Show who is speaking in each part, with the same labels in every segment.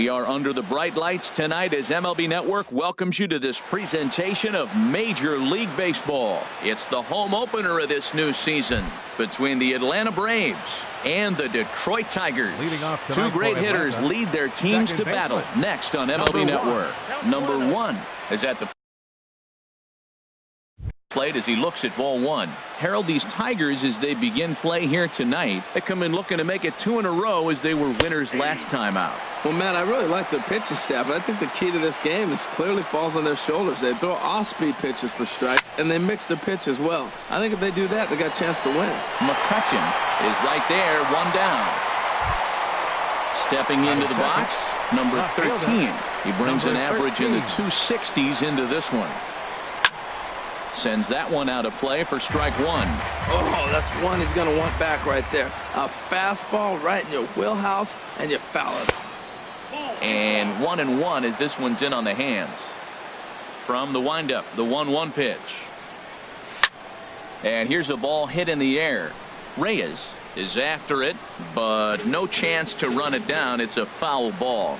Speaker 1: We are under the bright lights tonight as MLB Network welcomes you to this presentation of Major League Baseball. It's the home opener of this new season between the Atlanta Braves and the Detroit Tigers. Two great hitters lead their teams to battle next on MLB Network. Number one is at the plate as he looks at ball one. Harold, these Tigers, as they begin play here tonight, they come in looking to make it 2 in a row as they were winners last time out.
Speaker 2: Well, Matt, I really like the pitching staff, but I think the key to this game is clearly falls on their shoulders. They throw off-speed pitches for strikes, and they mix the pitch as well. I think if they do that, they got a chance to win.
Speaker 1: McCutchen is right there, 1 down. Stepping into the box, number 13. He brings an average in the 260s into this one. Sends that one out of play for strike 1.
Speaker 2: Oh, that's one he's going to want back right there. A fastball right in your wheelhouse, and you foul it.
Speaker 1: And 1-1 as this one's in on the hands. From the windup, the 1-1 pitch. And here's a ball hit in the air. Reyes is after it, but no chance to run it down. It's a foul ball.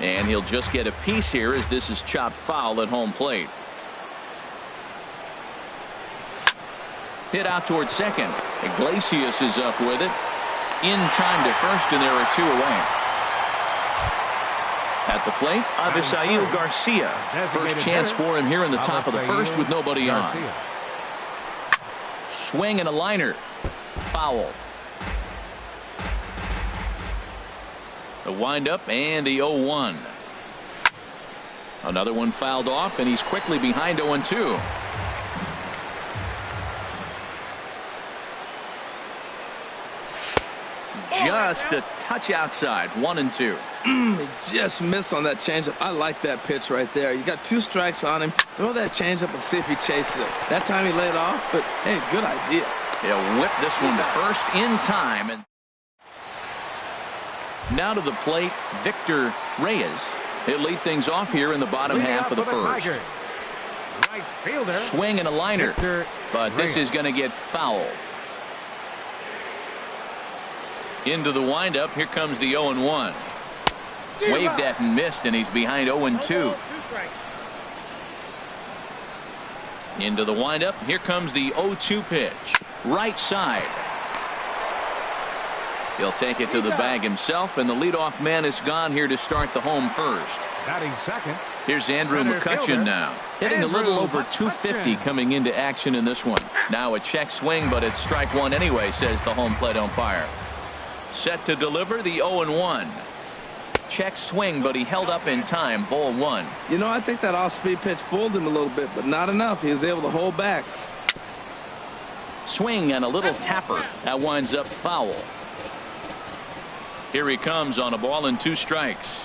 Speaker 1: And he'll just get a piece here as this is chopped foul at home plate. Hit out towards second. Iglesias is up with it. In time to first, and there are 2 away. At the plate, Avisail Garcia. First chance for him here in the top of the first with nobody on. Swing and a liner. Foul. The windup and the 0-1. Another one fouled off, and he's quickly behind 0-2. Just a touch outside, 1-2.
Speaker 2: He just missed on that changeup. I like that pitch right there. You got 2 strikes on him. Throw that changeup and see if he chases it. That time he laid off, but hey, good idea.
Speaker 1: He'll whip this one to first in time. And now to the plate, Victor Reyes. He'll lead things off here in the bottom half of the first. Swing and a liner, but this is going to get foul. Into the windup, here comes the 0-1. Waved at and missed, and he's behind 0-2. Into the windup, here comes the 0-2 pitch. Right side. He'll take it to the bag himself, and the leadoff man is gone here to start the home first.
Speaker 3: Batting second.
Speaker 1: Here's Andrew McCutchen now. Hitting a little over 250 coming into action in this one. Now a check swing, but it's strike 1 anyway, says the home plate umpire. Set to deliver the 0-1. Check swing, but he held up in time. Ball 1.
Speaker 2: You know, I think that off-speed pitch fooled him a little bit, but not enough. He was able to hold back.
Speaker 1: Swing and a little tapper. That winds up foul. Here he comes on a ball and 2 strikes.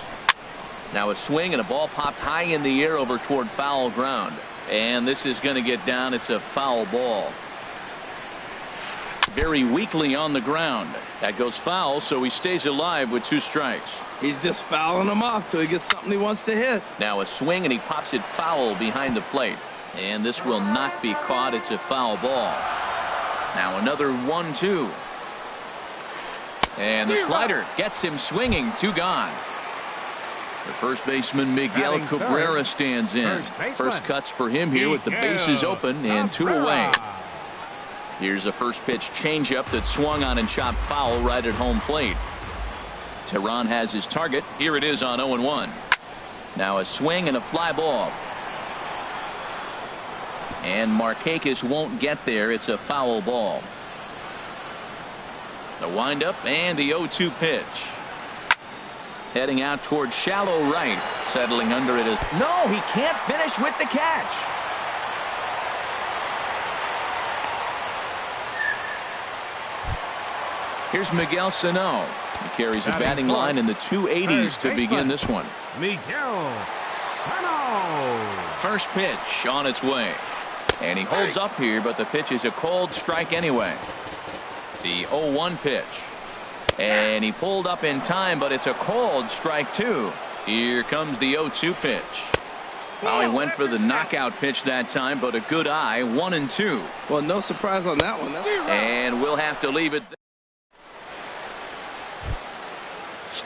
Speaker 1: Now a swing and a ball popped high in the air over toward foul ground. And this is going to get down. It's a foul ball. Very weakly on the ground. That goes foul, so he stays alive with 2 strikes.
Speaker 2: He's just fouling them off till he gets something he wants to hit.
Speaker 1: Now a swing, and he pops it foul behind the plate. And this will not be caught. It's a foul ball. Now another 1-2. And the slider gets him swinging. 2 gone. The first baseman Miguel Cabrera stands in. First cuts for him here with the bases open and 2 away. Here's a first pitch changeup that swung on and chopped foul right at home plate. Tehran has his target. Here it is on 0-1. Now a swing and a fly ball. And Markakis won't get there. It's a foul ball. The windup and the 0-2 pitch. Heading out towards shallow right. Settling under it is. No, he can't finish with the catch. Here's Miguel Sano. He carries a batting line in the 280s to begin this one.
Speaker 3: Miguel Sano.
Speaker 1: First pitch on its way. And he holds up here, but the pitch is a cold strike anyway. The 0-1 pitch. And he pulled up in time, but it's a cold strike 2. Here comes the 0-2 pitch. Oh, he went for the knockout pitch that time, but a good eye. 1-2.
Speaker 2: Well, no surprise on that one.
Speaker 1: And we'll have to leave it.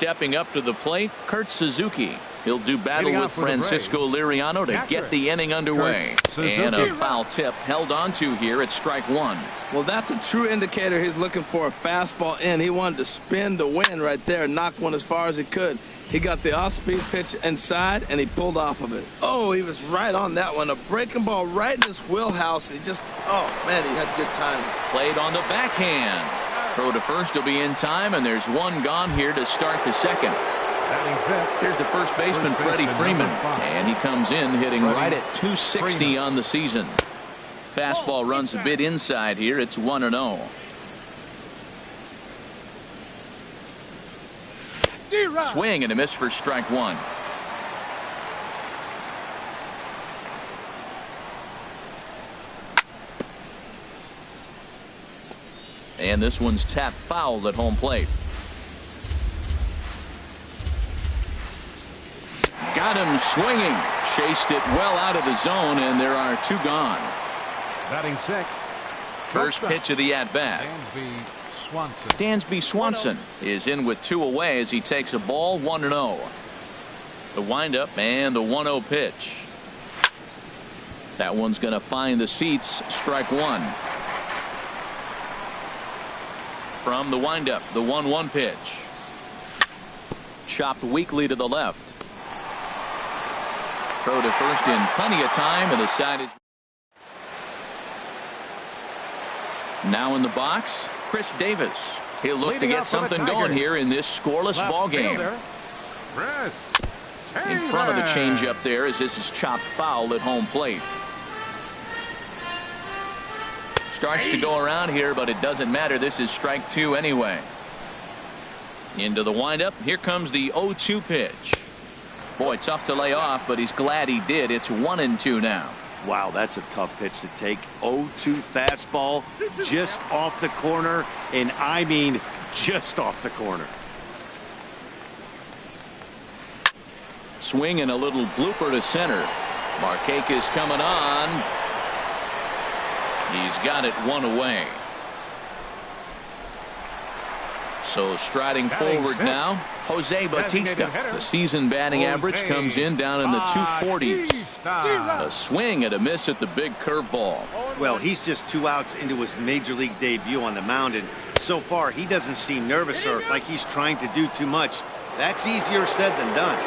Speaker 1: Stepping up to the plate, Kurt Suzuki. He'll do battle with Francisco Liriano to get the inning underway. And a foul tip held onto here at strike one.
Speaker 2: Well, that's a true indicator he's looking for a fastball in. He wanted to spin to win right there, knock one as far as he could. He got the off-speed pitch inside, and he pulled off of it. Oh, he was right on that one. A breaking ball right in his wheelhouse. He just, oh, man, he had good timing.
Speaker 1: Played on the backhand. Throw to first will be in time, and there's one gone here to start the second. Here's the first baseman, Freddie Freeman, and he comes in hitting right at 260 on the season. Fastball runs a bit inside here. It's 1-0. Swing and a miss for strike one. And this one's tapped foul at home plate. Got him swinging. Chased it well out of the zone, and there are two gone.
Speaker 3: Batting sixth.
Speaker 1: First pitch of the at-bat. Dansby Swanson is in with two away as he takes a ball 1-0. The windup and the 1-0 pitch. That one's going to find the seats. Strike one. From the windup, the 1-1 pitch. Chopped weakly to the left. Throw to first in plenty of time, and the side is now in the box. Chris Davis. He'll look to get something going here in this scoreless ball game. In front of the changeup there as this is chopped foul at home plate. Starts to go around here, but it doesn't matter. This is strike two anyway. Into the windup. Here comes the 0-2 pitch. Boy, tough to lay off, but he's glad he did. It's 1-2 now.
Speaker 4: Wow, that's a tough pitch to take. 0-2 fastball just off the corner, and I mean just off the corner.
Speaker 1: Swing and a little blooper to center. Markakis coming on. He's got it one away. So striding forward now, Jose Bautista. The season batting average comes in down in the 240s. A swing and a miss at the big curveball.
Speaker 4: Well, he's just 2 outs into his major league debut on the mound, and so far he doesn't seem nervous or like he's trying to do too much. That's easier said than done.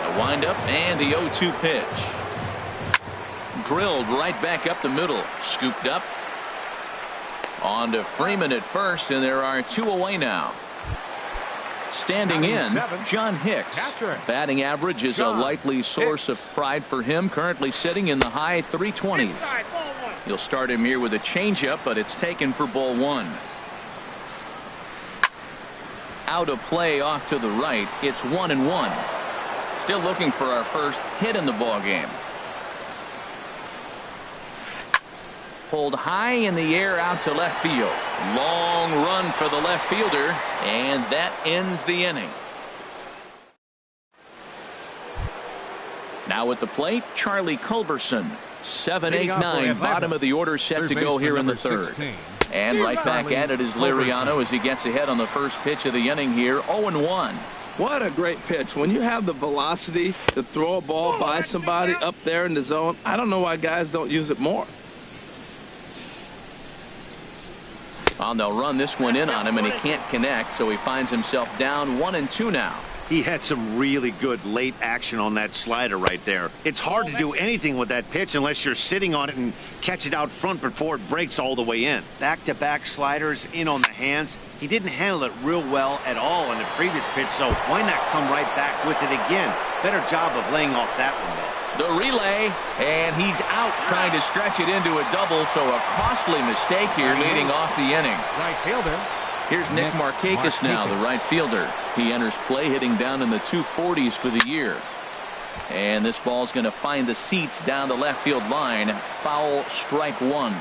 Speaker 1: A windup and the 0-2 pitch. Drilled right back up the middle. Scooped up. On to Freeman at first, and there are two away now. Standing in, John Hicks. Batting average is a likely source of pride for him, currently sitting in the high 320s. You'll start him here with a changeup, but it's taken for ball one. Out of play off to the right. It's 1-1. Still looking for our first hit in the ball game. Pulled high in the air out to left field. Long run for the left fielder, and that ends the inning. Now at the plate, Charlie Culberson. 7-8-9, bottom of the order set to go here in the third. And right back at it is Liriano as he gets ahead on the first pitch of the inning here. 0-1.
Speaker 2: What a great pitch. When you have the velocity to throw a ball by somebody up there in the zone, I don't know why guys don't use it more.
Speaker 1: Well, they'll run this one in on him, and he can't connect, so he finds himself down 1-2 now.
Speaker 4: He had some really good late action on that slider right there. It's hard to do anything with that pitch unless you're sitting on it and catch it out front before it breaks all the way in. Back-to-back sliders in on the hands. He didn't handle it real well at all in the previous pitch, so why not come right back with it again? Better job of laying off that one, though.
Speaker 1: The relay, and he's out trying to stretch it into a double, so a costly mistake here leading off the inning.
Speaker 3: Right fielder.
Speaker 1: Here's Nick Markakis now, the right fielder. He enters play hitting down in the 240s for the year. And this ball's going to find the seats down the left field line. Foul, strike one.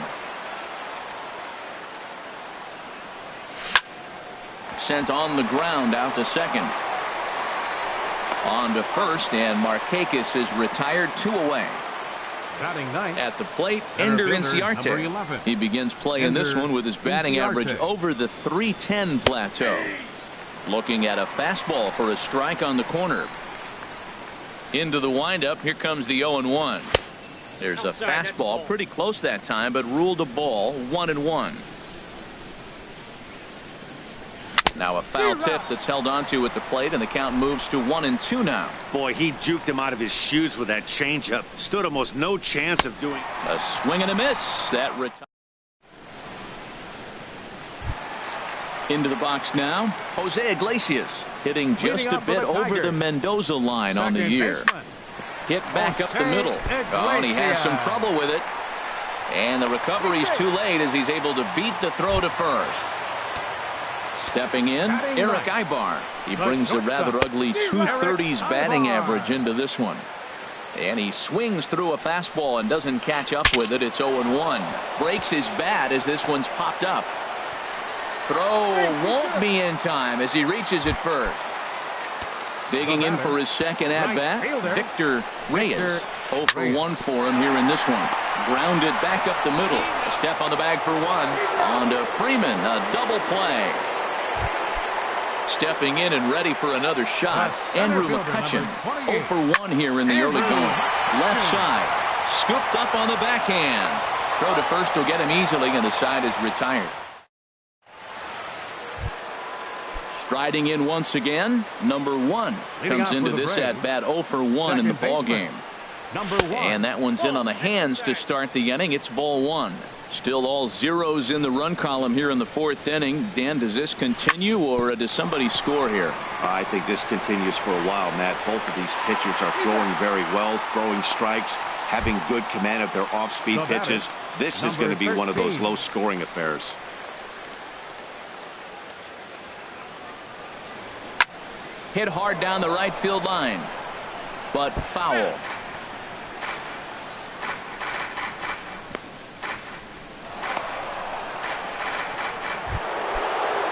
Speaker 1: Sent on the ground out to second. On to first, and Markakis is retired, 2 away. At the plate, Ender Inciarte. He begins play in this one with his batting average over the 310 plateau. Looking at a fastball for a strike on the corner. Into the windup. Here comes the 0-1. There's a fastball pretty close that time, but ruled a ball. 1-1. Now a foul tip that's held onto at the plate, and the count moves to 1-2 now.
Speaker 4: Boy, he juked him out of his shoes with that changeup. Stood almost no chance of doing.
Speaker 1: A swing and a miss. That into the box now. Jose Iglesias hitting just a bit over the Mendoza line on the year. Hit back up the middle. Oh, and he has some trouble with it. And the recovery's too late as he's able to beat the throw to first. Stepping in, Eric Ibar. He brings a rather ugly 230s batting average into this one. And he swings through a fastball and doesn't catch up with it. It's 0-1. Breaks his bat as this one's popped up. Throw won't be in time as he reaches it first. Digging in for his second at-bat, Victor Reyes. 0 for 1 for him here in this one. Grounded back up the middle. A step on the bag for one. On to Freeman. A double play. Stepping in and ready for another shot, Andrew McCutcheon. 0 for 1 here in the early going. Left side. Scooped up on the backhand. Throw to first will get him easily, and the side is retired. Striding in once again, number 1 comes into this at bat 0 for 1 in the ball game. And that one's in on the hands to start the inning. It's ball 1. Still all zeros in the run column here in the 4th inning. Dan, does this continue, or does somebody score here?
Speaker 4: I think this continues for a while, Matt. Both of these pitchers are throwing very well, throwing strikes, having good command of their off-speed pitches. This is going to be one of those low-scoring affairs.
Speaker 1: Hit hard down the right field line, but foul.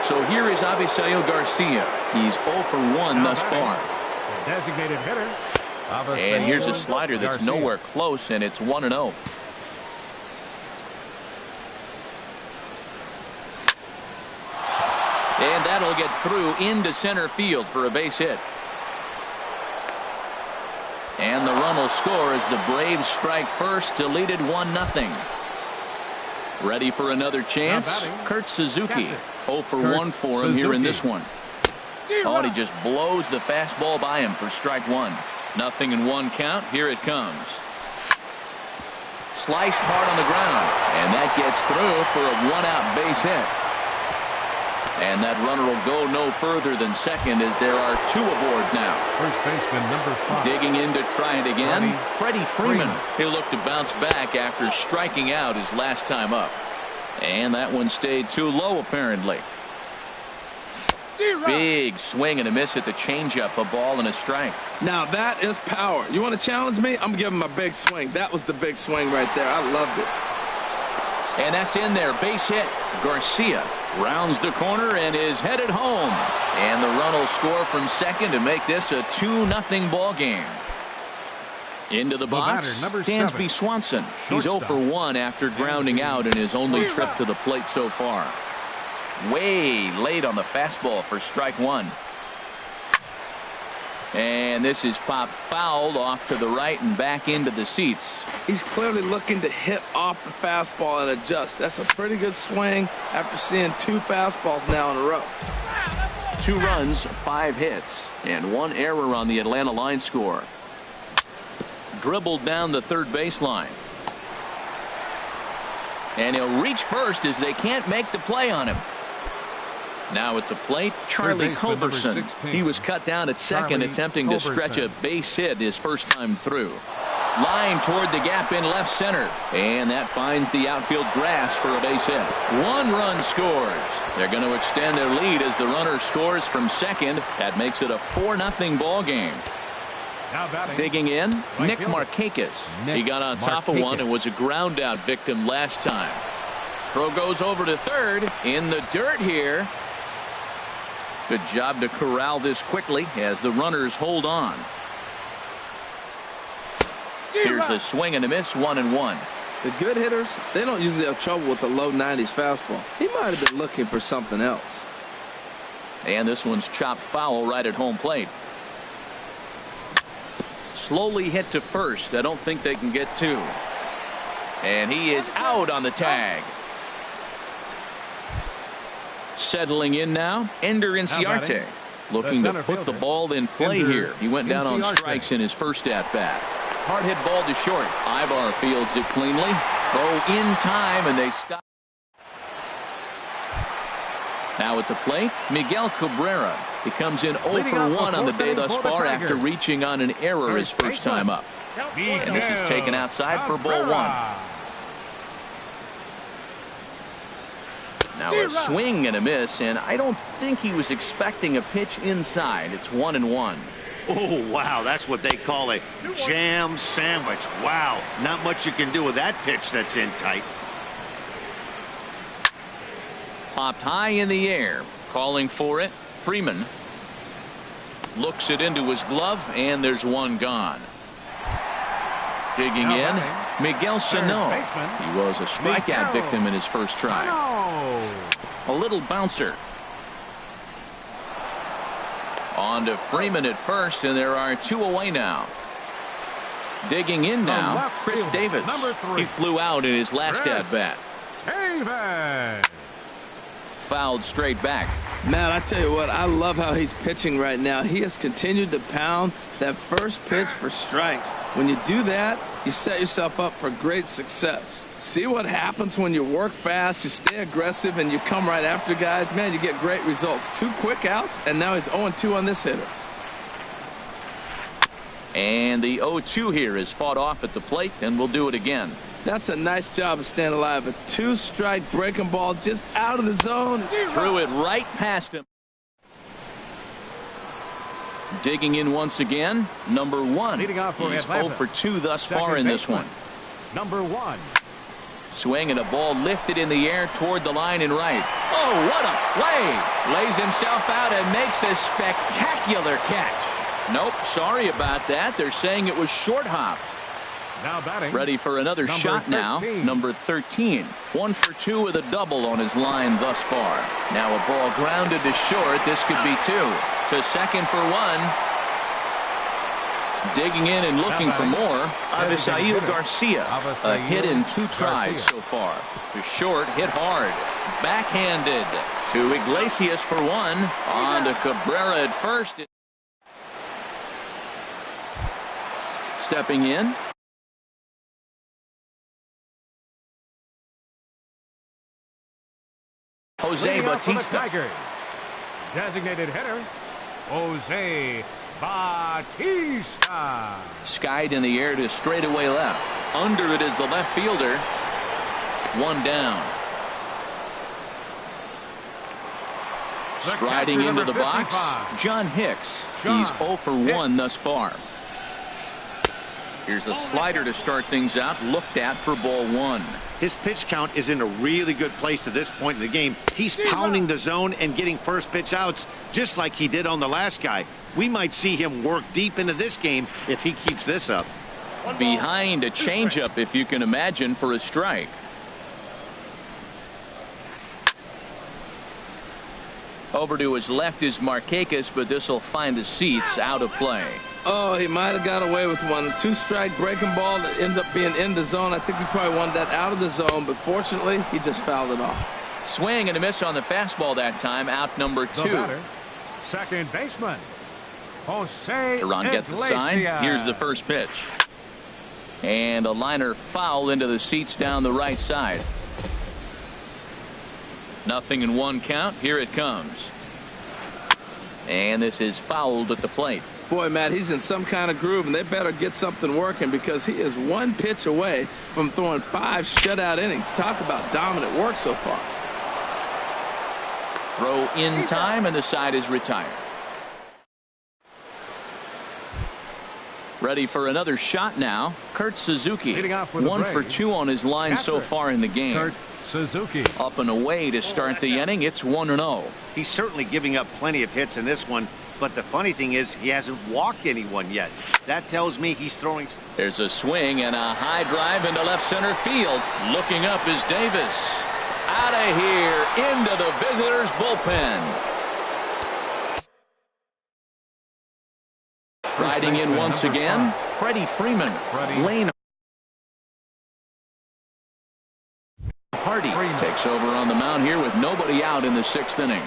Speaker 1: So here is Avisail Garcia. He's 0 for 1 thus far.
Speaker 3: Designated hitter.
Speaker 1: And here's a slider that's nowhere close, and it's 1-0. And that'll get through into center field for a base hit. And the run will score as the Braves strike first to lead it 1-0. Ready for another chance. Kurt Suzuki. 0 for 1 for him here in this one. Oh, and he just blows the fastball by him for strike 1. 0-1 count. Here it comes. Sliced hard on the ground. And that gets through for a 1-out base hit. And that runner will go no further than second as there are 2 aboard now.
Speaker 3: First baseman number 5.
Speaker 1: Digging in to try it again. Freddie Freeman. He'll look to bounce back after striking out his last time up. And that one stayed too low apparently. Big swing and a miss at the changeup. A ball and a strike.
Speaker 2: Now that is power. You want to challenge me? I'm giving him a big swing. That was the big swing right there. I loved it.
Speaker 1: And that's in there. Base hit. Garcia rounds the corner and is headed home. And the run will score from second to make this a 2-0 ball game. Into the box, Dansby Swanson. He's 0 for 1 after grounding out in his only trip to the plate so far. Way late on the fastball for strike 1. And this is popped fouled off to the right and back into the seats.
Speaker 2: He's clearly looking to hit off the fastball and adjust. That's a pretty good swing after seeing 2 fastballs now in a row.
Speaker 1: 2 runs, 5 hits, and 1 error on the Atlanta line score. Dribbled down the third baseline. And he'll reach first as they can't make the play on him. Now at the plate, Charlie Culberson. He was cut down at second, attempting to stretch a base hit his first time through. Line toward the gap in left center. And that finds the outfield grass for a base hit. 1 run scores. They're going to extend their lead as the runner scores from second. That makes it a 4-0 ball game. Digging in, Nick Markakis. He got on top of one and was a ground out victim last time. Throw goes over to third. In the dirt here. Good job to corral this quickly as the runners hold on. Here's a swing and a miss, 1-1.
Speaker 2: The good hitters, they don't usually have trouble with the low 90s fastball. He might have been looking for something else.
Speaker 1: And this one's chopped foul right at home plate. Slowly hit to first. I don't think they can get two. And he is out on the tag. Settling in now, Ender Inciarte. Looking to put the ball in play here. He went down on strikes in his first at-bat. Hard hit ball to short. Ibar fields it cleanly. Throw in time, and they stop. Now at the plate, Miguel Cabrera. He comes in 0 for 1 on the day thus far after reaching on an error his first time up. And this is taken outside for ball 1. Now a swing and a miss, and I don't think he was expecting a pitch inside. It's 1-1.
Speaker 4: Oh, wow, that's what they call a jam sandwich. Wow, not much you can do with that pitch that's in tight.
Speaker 1: Popped high in the air, calling for it. Freeman looks it into his glove, and there's one gone. Digging in, Miguel Sano. He was a strikeout victim in his first try. A little bouncer. On to Freeman at first, and there are two away now. Digging in now, Chris Davis. He flew out in his last at-bat. Fouled straight back.
Speaker 2: Matt, I tell you what, I love how he's pitching right now. He has continued to pound that first pitch for strikes. When you do that, you set yourself up for great success. See what happens when you work fast, you stay aggressive, and you come right after guys. Man, you get great results. 2 quick outs, and now he's 0-2 on this hitter.
Speaker 1: And the 0-2 here is fought off at the plate, and we'll do it again.
Speaker 2: That's a nice job of staying alive. A 2-strike breaking ball just out of the zone.
Speaker 1: Threw it right past him. Digging in once again, number 1. He's 0 for 2 thus far in this one.
Speaker 3: Number 1.
Speaker 1: Swing and a ball lifted in the air toward the line and right. Oh, what a play! Lays himself out and makes a spectacular catch. Nope, sorry about that. They're saying it was short hopped.
Speaker 3: Now batting.
Speaker 1: Ready for another shot 13. Now. Number 13. 1 for 2 with a double on his line thus far. Now a ball grounded to short. This could be 2. To second for 1. Digging in and looking for more. Avisail Garcia. A hit in 2 tries so far. To short, hit hard. Backhanded. To Iglesias for 1. On to Cabrera at first. Stepping in. Jose Bautista.
Speaker 3: Designated hitter, Jose Bautista.
Speaker 1: Skied in the air to straightaway left. Under it is the left fielder. 1 down. Striding into the box, John Hicks. He's 0 for 1 thus far. Here's a slider to start things out. Looked at for ball 1.
Speaker 4: His pitch count is in a really good place at this point in the game. He's pounding the zone and getting first pitch outs just like he did on the last guy. We might see him work deep into this game if he keeps this up.
Speaker 1: Behind a changeup, if you can imagine, for a strike. Over to his left is Markakis, but this will find the seats out of play.
Speaker 2: Oh, he might have got away with one. 2-strike breaking ball that ended up being in the zone. I think he probably wanted that out of the zone, but fortunately, he just fouled it off.
Speaker 1: Swing and a miss on the fastball that time. Out number 2.
Speaker 3: Batter, second baseman, Jose
Speaker 1: Duran gets the sign. Here's the first pitch. And a liner foul into the seats down the right side. 0-1 count. Here it comes. And this is fouled at the plate.
Speaker 2: Boy, Matt, he's in some kind of groove, and they better get something working because he is 1 pitch away from throwing 5 shutout innings. Talk about dominant work so far.
Speaker 1: Throw in time, and the side is retired. Ready for another shot now. Kurt Suzuki. 1 for 2 on his line so far in the game.
Speaker 3: Kurt Suzuki.
Speaker 1: Up and away to start the inning. It's 1-0.
Speaker 4: He's certainly giving up plenty of hits in this one. But the funny thing is he hasn't walked anyone yet. That tells me he's throwing.
Speaker 1: There's a swing and a high drive into left center field. Looking up is Davis. Out of here into the visitors' bullpen. Riding in once again, Freddie Freeman. Lane Hardy takes over on the mound here with nobody out in the 6th inning.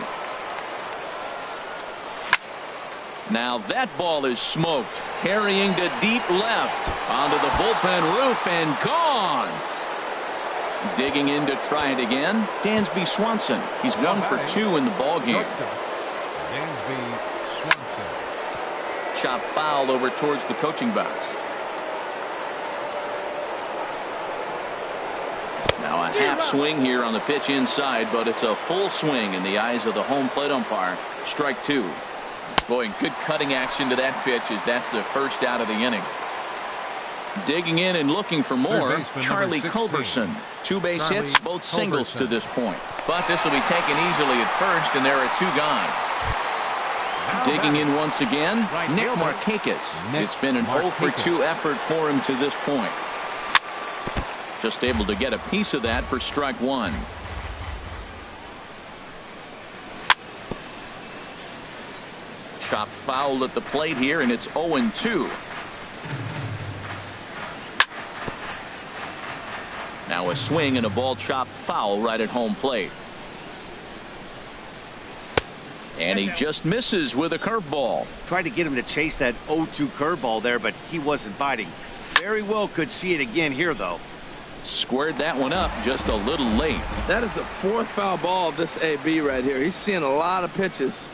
Speaker 1: Now that ball is smoked, carrying to deep left onto the bullpen roof and gone. Digging in to try it again, Dansby Swanson. He's 1 for 2 in the ball game. Chop foul over towards the coaching box. Now a half swing here on the pitch inside, but it's a full swing in the eyes of the home plate umpire. Strike 2. Boy, good cutting action to that pitch as that's the first out of the inning. Digging in and looking for more, Charlie Culberson. 2 base hits, both singles to this point. But this will be taken easily at first, and there are 2 gone. Digging in once again, Nick Markakis. It's been an 0 for 2 effort for him to this point. Just able to get a piece of that for strike 1. Chop foul at the plate here, and it's 0-2. Now a swing and a ball chopped foul right at home plate. And he just misses with a curveball.
Speaker 4: Tried to get him to chase that 0-2 curveball there, but he wasn't biting. Very well could see it again here, though.
Speaker 1: Squared that one up just a little late.
Speaker 2: That is the 4th foul ball of this AB right here. He's seeing a lot of pitches.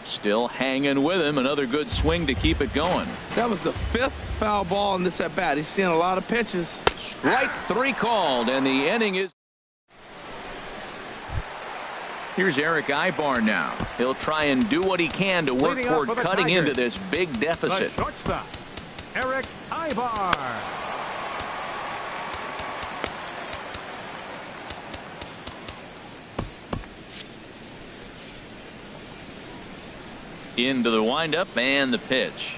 Speaker 1: Still hanging with him. Another good swing to keep it going.
Speaker 2: That was the 5th foul ball in this at bat. He's seeing a lot of pitches.
Speaker 1: Strike 3 called, and the inning is. Here's Eric Ibar now. He'll try and do what he can to work toward cutting into this big deficit.
Speaker 3: The shortstop, Eric Ibar.
Speaker 1: Into the windup and the pitch.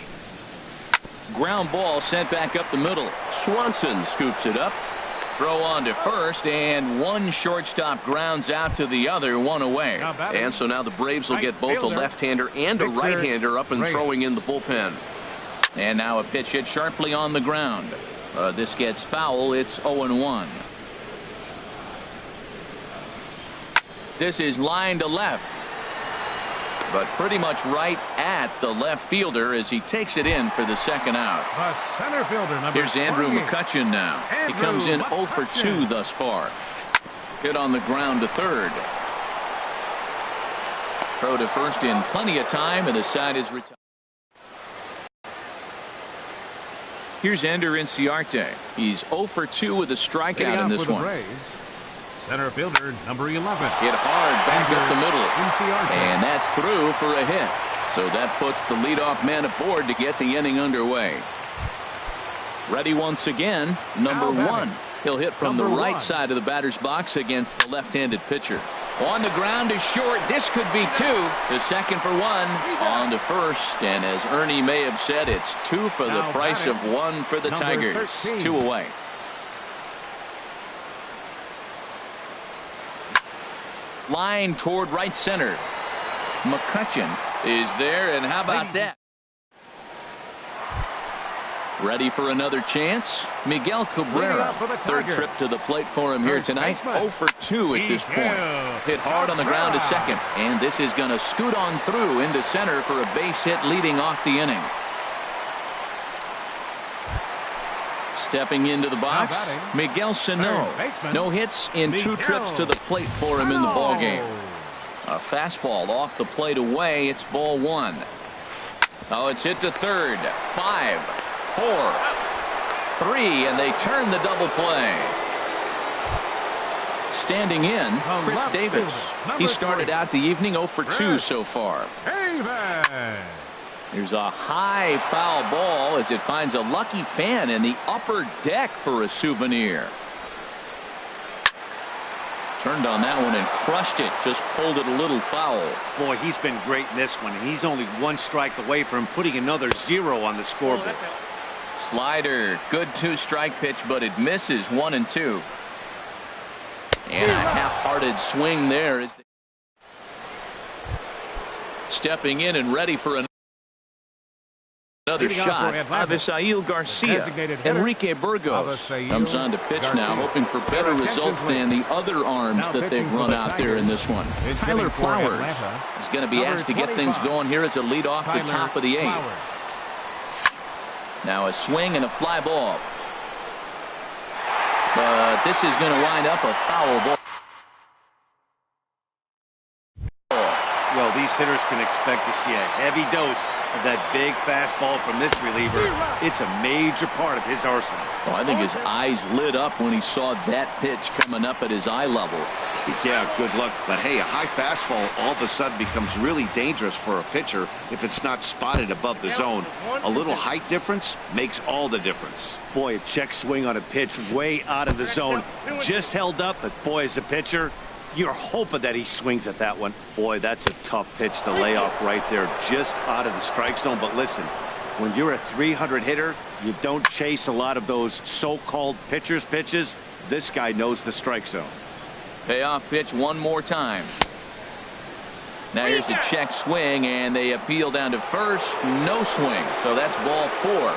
Speaker 1: Ground ball sent back up the middle. Swanson scoops it up. Throw on to first, and one shortstop grounds out to the other, 1 away. And so now the Braves will get both a left-hander and a right-hander up and throwing in the bullpen. And now a pitch hit sharply on the ground. This gets foul. It's 0-1. This is line to left, but pretty much right at the left fielder as he takes it in for the 2nd out.
Speaker 3: The center fielder, number
Speaker 1: Here's Andrew
Speaker 3: 20.
Speaker 1: McCutchen now. He comes in 0 for 2 thus far. Hit on the ground to 3rd. Throw to first in plenty of time, and the side is retired. Here's Ender Inciarte. He's 0 for 2 with a strikeout in this one.
Speaker 3: Center fielder, number 11.
Speaker 1: Hit hard back up the middle. And that's through for a hit. So that puts the leadoff man aboard to get the inning underway. Ready once again, number 1. He'll hit from the right side of the batter's box against the left-handed pitcher. On the ground is short. This could be 2. The 2nd for 1. On to first. And as Ernie may have said, it's 2 for the price of 1 for the Tigers. 2 away. Line toward right center. McCutchen is there, and how about that? Ready for another chance? Miguel Cabrera. 3rd trip to the plate for him here tonight. 0 for 2 at this point. Hit hard on the ground to 2nd, and this is going to scoot on through into center for a base hit leading off the inning. Stepping into the box, Miguel Sano. No hits in 2 trips to the plate for him in the ballgame. A fastball off the plate away. It's ball 1. Oh, it's hit to 3rd. 5, 4, 3, and they turn the double play. Standing in, Chris Davis. He started out the evening 0 for 2 so far. There's a high foul ball as it finds a lucky fan in the upper deck for a souvenir. Turned on that one and crushed it. Just pulled it a little foul.
Speaker 4: Boy, he's been great in this one, and he's only 1 strike away from putting another 0 on the scoreboard.
Speaker 1: Slider, good 2-strike pitch, but it misses 1 and 2. And a half-hearted swing there. Stepping in and ready for another. Another shot. Avisail Garcia. Enrique Burgos comes on to pitch now, hoping for better results than the other arms that they've run out there in this one. Tyler Flowers is going to be asked to get things going here as a lead off the top of the eighth. Now a swing and a fly ball. But this is going to wind up a foul ball.
Speaker 4: Well, these hitters can expect to see a heavy dose of that big fastball from this reliever. It's a major part of his arsenal.
Speaker 1: Oh, I think his eyes lit up when he saw that pitch coming up at his eye level.
Speaker 5: Yeah, good luck. But hey, a high fastball all of a sudden becomes really dangerous for a pitcher if it's not spotted above the zone. A little height difference makes all the difference.
Speaker 4: Boy, a check swing on a pitch way out of the zone. Just held up, but boy, as a pitcher, you're hoping that he swings at that one. Boy, that's a tough pitch to lay off right there, just out of the strike zone. But listen, when you're a 300 hitter, you don't chase a lot of those so-called pitcher's pitches. This guy knows the strike zone.
Speaker 1: Payoff pitch one more time. Now here's a check swing, and they appeal down to first. No swing, so that's ball four.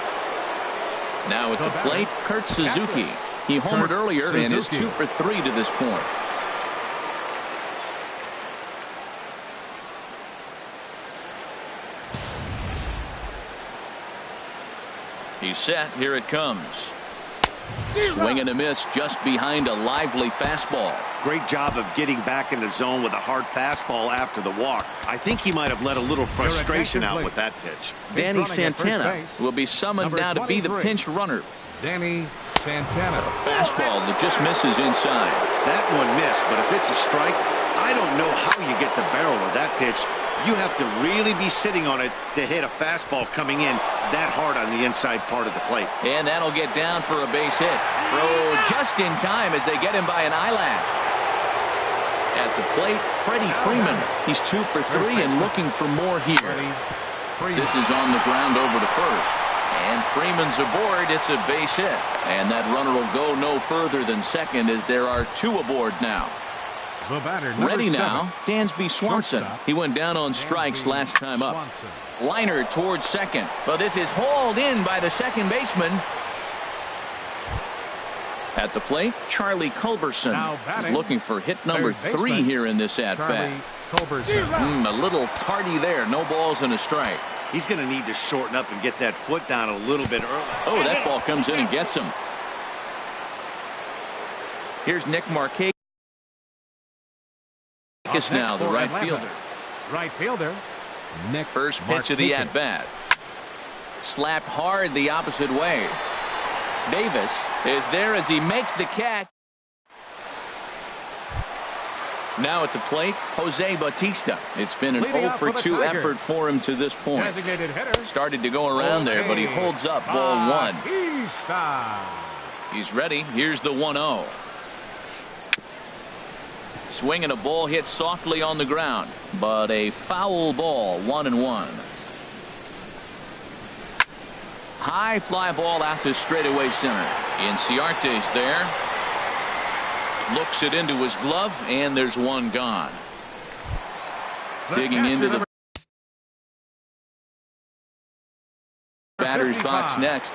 Speaker 1: Now at the plate, Kurt Suzuki. He homered earlier and is 2 for 3 to this point. He's set. Here it comes. Swing and a miss just behind a lively fastball.
Speaker 4: Great job of getting back in the zone with a hard fastball after the walk. I think he might have let a little frustration out with that pitch.
Speaker 1: Danny Santana will be summoned now to be the pinch runner.
Speaker 3: Danny Santana.
Speaker 1: A fastball that just misses inside.
Speaker 4: That one missed, but if it's a strike, I don't know how you get the barrel of that pitch. You have to really be sitting on it to hit a fastball coming in that hard on the inside part of the plate.
Speaker 1: And that'll get down for a base hit. Throw just in time as they get him by an eyelash. At the plate, Freddie Freeman. He's 2 for 3 and looking for more here. This is on the ground over to first. And Freeman's aboard. It's a base hit. And that runner will go no further than second as there are 2 aboard now. Ready now, Dansby Swanson. He went down on strikes last time up. Liner towards second. But this is hauled in by the second baseman. At the plate, Charlie Culberson is looking for hit number 3 here in this at-bat. A little tardy there. No balls and a strike.
Speaker 4: He's going to need to shorten up and get that foot down a little bit early.
Speaker 1: Oh, that ball comes in and gets him. Here's Nick Markakis now, the right fielder.
Speaker 3: Right fielder. Nick
Speaker 1: First pitch of the at-bat. Slapped hard the opposite way. Davis is there as he makes the catch. Now at the plate, Jose Bautista. It's been an 0 for 2 effort for him to this point. Started to go around there, but he holds up ball 1. He's ready. Here's the 1-0. Swing and a ball hit softly on the ground, but a foul ball. 1-1. High fly ball out to straightaway center. Inciarte's there. Looks it into his glove, and there's one gone. Digging into the batter's box next.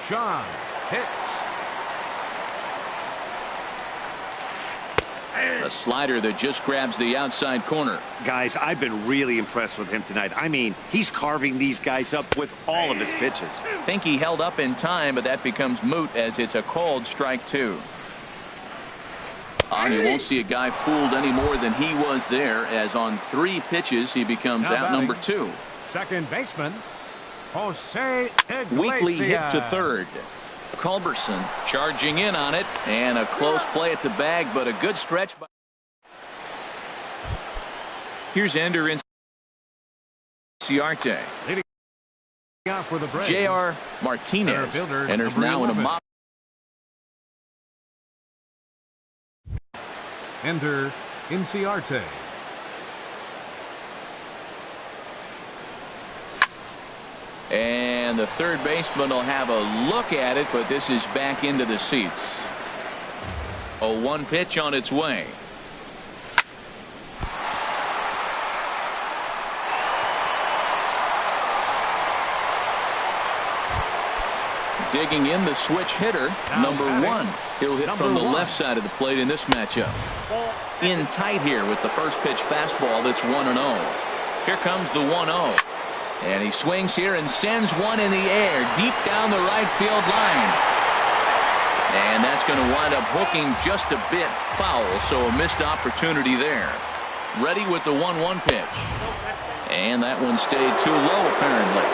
Speaker 3: Sean Hicks.
Speaker 1: A slider that just grabs the outside corner.
Speaker 4: Guys, I've been really impressed with him tonight. I mean, he's carving these guys up with all of his pitches.
Speaker 1: Think he held up in time, but that becomes moot as it's a called strike 2. You won't see a guy fooled any more than he was there, as on 3 pitches he becomes out number 2.
Speaker 3: Second baseman, Jose Iglesias.
Speaker 1: Weakly hit to third. Culberson charging in on it, and a close play at the bag, but a good stretch. Here's Ender Inciarte. J.R. Martinez enters now in a mob.
Speaker 3: Ender Inciarte.
Speaker 1: And the third baseman will have a look at it, but this is back into the seats. A 1 pitch on its way. Digging in the switch hitter, number 1. He'll hit from the left side of the plate in this matchup. In tight here with the first pitch fastball that's 1-0. Here comes the 1-0. And he swings here and sends one in the air deep down the right field line. And that's going to wind up hooking just a bit foul, so a missed opportunity there. Ready with the 1-1 pitch. And that one stayed too low, apparently.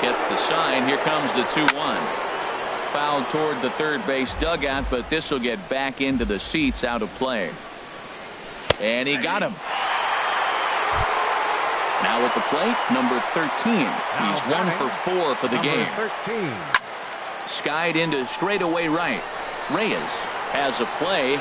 Speaker 1: Gets the sign. Here comes the 2-1. Fouled toward the third base dugout, but this will get back into the seats, out of play. And he got him. Now at the plate, number 13. He's 1 for 4 for the game.
Speaker 3: 13.
Speaker 1: Skied into straightaway right. Reyes has a play.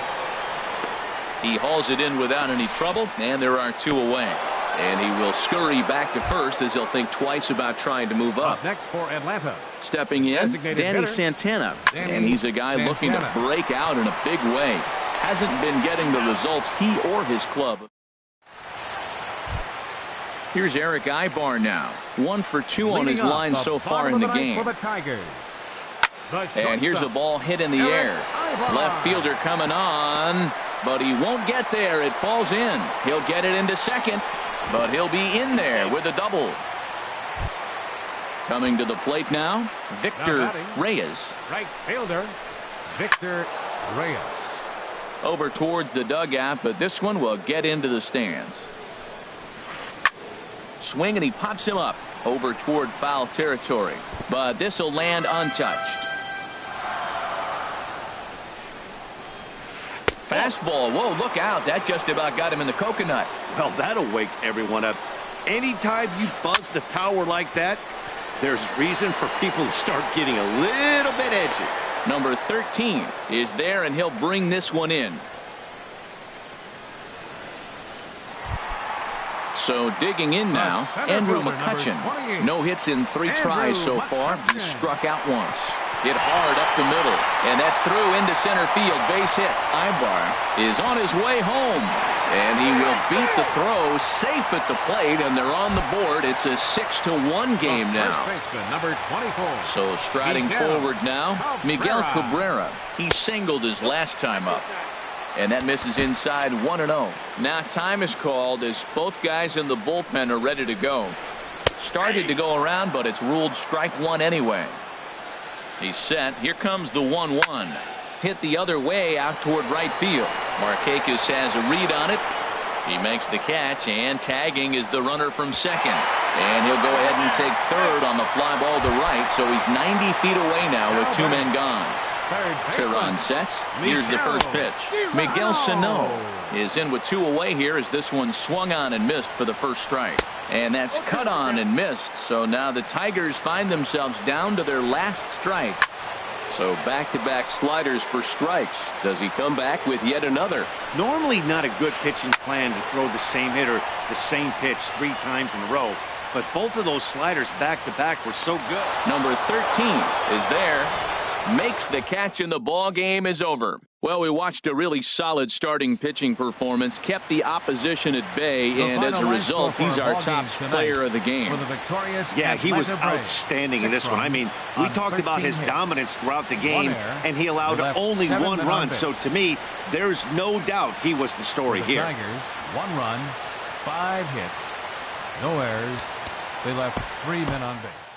Speaker 1: He hauls it in without any trouble, and there are 2 away. And he will scurry back to first as he'll think twice about trying to move up.
Speaker 3: Next for Atlanta.
Speaker 1: Stepping in, Danny Santana. And he's a guy looking to break out in a big way. Hasn't been getting the results he or his club. Here's Eric Ibar now. 1 for 2 on his line so far in the game. And here's a ball hit in the air. Left fielder coming on, but he won't get there. It falls in. He'll get it into second, but he'll be in there with a double. Coming to the plate now, Victor Reyes.
Speaker 3: Right fielder, Victor Reyes.
Speaker 1: Over towards the dugout, but this one will get into the stands. Swing, and he pops him up over toward foul territory, but this will land untouched. Fastball. Whoa, look out. That just about got him in the coconut.
Speaker 4: Well, that'll wake everyone up. Anytime you buzz the tower like that, there's reason for people to start getting a little bit edgy.
Speaker 1: Number 13 is there, and he'll bring this one in. So digging in now, Andrew McCutchen. No hits in 3 tries so far. He struck out once. Hit hard up the middle, and that's through into center field. Base hit. Ibar is on his way home, and he will beat the throw safe at the plate, and they're on the board. It's a 6-1 game now.
Speaker 3: Number 24.
Speaker 1: So striding forward now, Miguel Cabrera. He singled his last time up. And that misses inside 1-0. Now time is called as both guys in the bullpen are ready to go. Started to go around, but it's ruled strike 1 anyway. He's set. Here comes the 1-1. Hit the other way out toward right field. Markakis has a read on it. He makes the catch, and tagging is the runner from second. And he'll go ahead and take third on the fly ball to right, so he's 90 feet away now with 2 men gone. Tehran sets. Here's the first pitch. Miguel Sano is in with 2 away here as this one swung on and missed for the first strike. And that's cut on and missed. So now the Tigers find themselves down to their last strike. So back-to-back sliders for strikes. Does he come back with yet another?
Speaker 4: Normally not a good pitching plan to throw the same hitter the same pitch 3 times in a row. But both of those sliders back-to-back were so good.
Speaker 1: Number 13 is there. Makes the catch, and the ball game is over. Well, we watched a really solid starting pitching performance, kept the opposition at bay, and as a result, he's our top player of the game.
Speaker 4: Yeah, he was outstanding in this one. I mean, we talked about his dominance throughout the game, and he allowed only 1 run. So to me, there's no doubt he was the story here.
Speaker 3: Tigers, 1 run, 5 hits, no errors. They left 3 men on base.